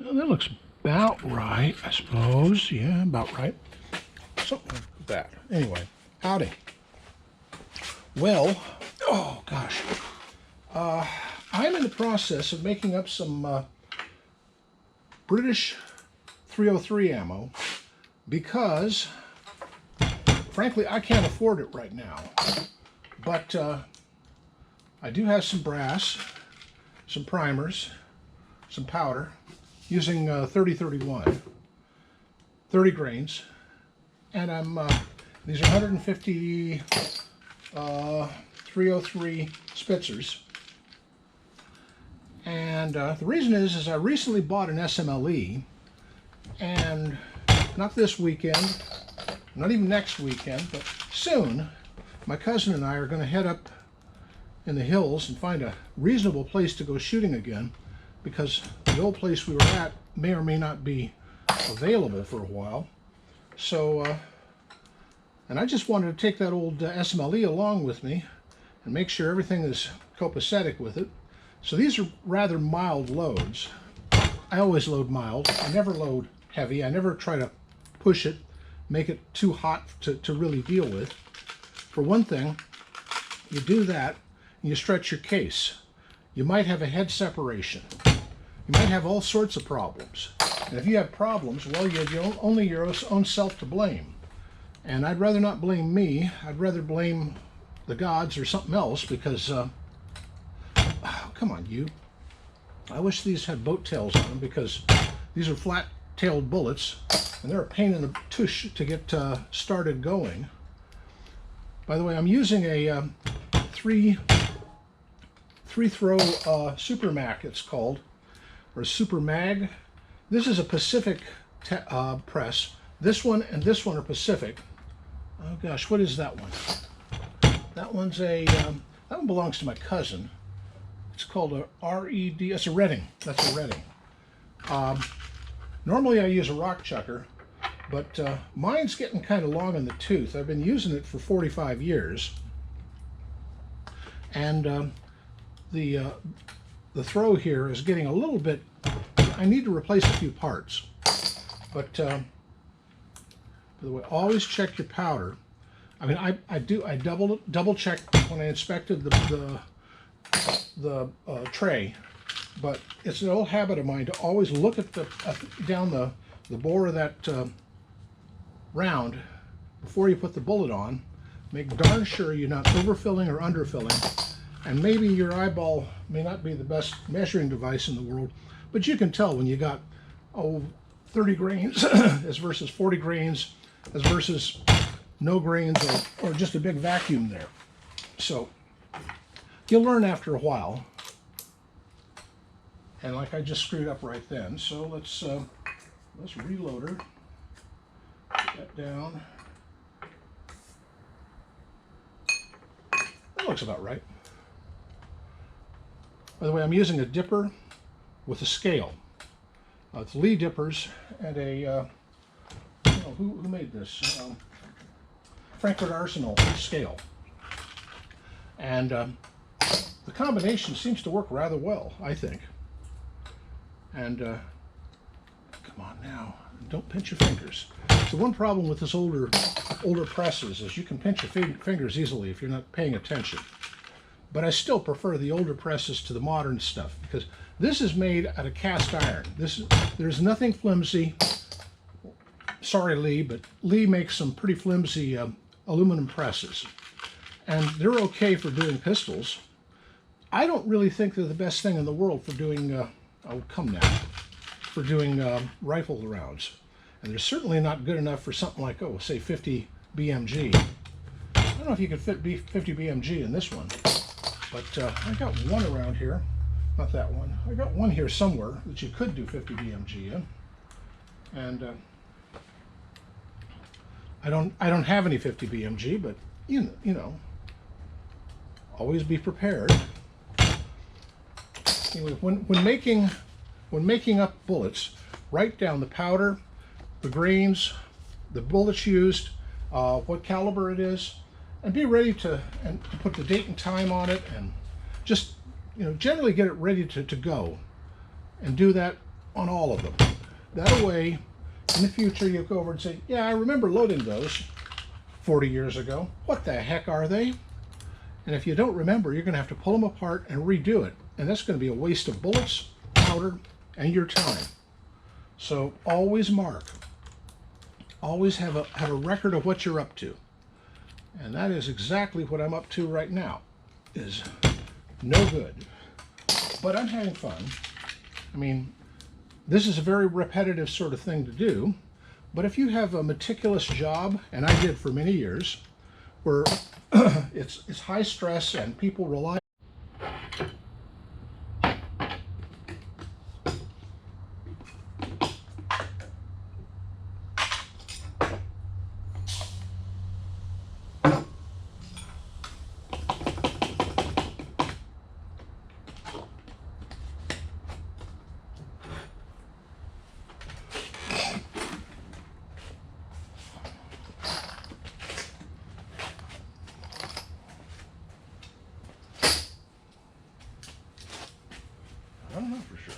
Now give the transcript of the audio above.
Well, that looks about right, I suppose. Yeah, about right. Something like that. Anyway, howdy. Well, oh gosh. I'm in the process of making up some British 303 ammo because, frankly, I can't afford it right now. But I do have some brass, some primers, some powder, using 3031, 30 grains, and these are 150 303 Spitzers. And the reason is I recently bought an SMLE, and not this weekend, not even next weekend, but soon, my cousin and I are going to head up in the hills and find a reasonable place to go shooting again, because the old place we were at may or may not be available for a while. So, and I just wanted to take that old SMLE along with me and make sure everything is copacetic with it. So these are rather mild loads. I always load mild. I never load heavy. I never try to push it, make it too hot to really deal with. For one thing, you do that and you stretch your case. You might have a head separation. You might have all sorts of problems. And if you have problems, well, you have only your own self to blame. And I'd rather not blame me. I'd rather blame the gods or something else, because come on, you. I wish these had boat tails on them, because these are flat-tailed bullets, and they're a pain in the tush to get started going. By the way, I'm using a three-throw Super Mac, it's called, or a Super Mag. This is a Pacific press. This one and this one are Pacific. Oh gosh, what is that one? That one's a, that one belongs to my cousin. It's called a RED, it's a Redding, that's a Redding. Normally I use a rock chucker, but mine's getting kind of long in the tooth. I've been using it for 45 years. And the throw here is getting a little bit, I need to replace a few parts. But, by the way, always check your powder. I mean, I double check when I inspected the tray, but it's an old habit of mine to always look at down the bore of that round before you put the bullet on. Make darn sure you're not overfilling or underfilling. And maybe your eyeball may not be the best measuring device in the world, but you can tell when you got 30 grains as versus 40 grains as versus no grains, or just a big vacuum there. So you'll learn after a while. And like I just screwed up right then, so let's reload her. Put that down. That looks about right. By the way, I'm using a dipper with a scale. It's Lee dippers and a who made this? Frankfurt Arsenal scale. And the combination seems to work rather well, I think. And come on now, don't pinch your fingers. So one problem with this older presses is you can pinch your fingers easily if you're not paying attention. But I still prefer the older presses to the modern stuff, because this is made out of cast iron. There's nothing flimsy. Sorry, Lee, but Lee makes some pretty flimsy aluminum presses. And they're okay for doing pistols. I don't really think they're the best thing in the world for doing, oh, come now, for doing rifle rounds. And they're certainly not good enough for something like, oh, say 50 BMG. I don't know if you could fit 50 BMG in this one, but I got one around here. Not that one. I got one here somewhere that you could do 50 BMG in. And I don't have any 50 BMG, but you know, always be prepared. Anyway, when making up bullets, write down the powder, the grains, the bullets used, what caliber it is, and be ready to put the date and time on it, and just generally get it ready to go, and do that on all of them. That way, in the future, you go over and say, yeah, I remember loading those 40 years ago. What the heck are they? And if you don't remember, you're going to have to pull them apart and redo it. And that's going to be a waste of bullets, powder, and your time. So always mark. Always have a record of what you're up to. And that is exactly what I'm up to right now. Is no good. But I'm having fun. I mean, this is a very repetitive sort of thing to do. But if you have a meticulous job, and I did for many years, where it's high stress and people rely. I don't know for sure.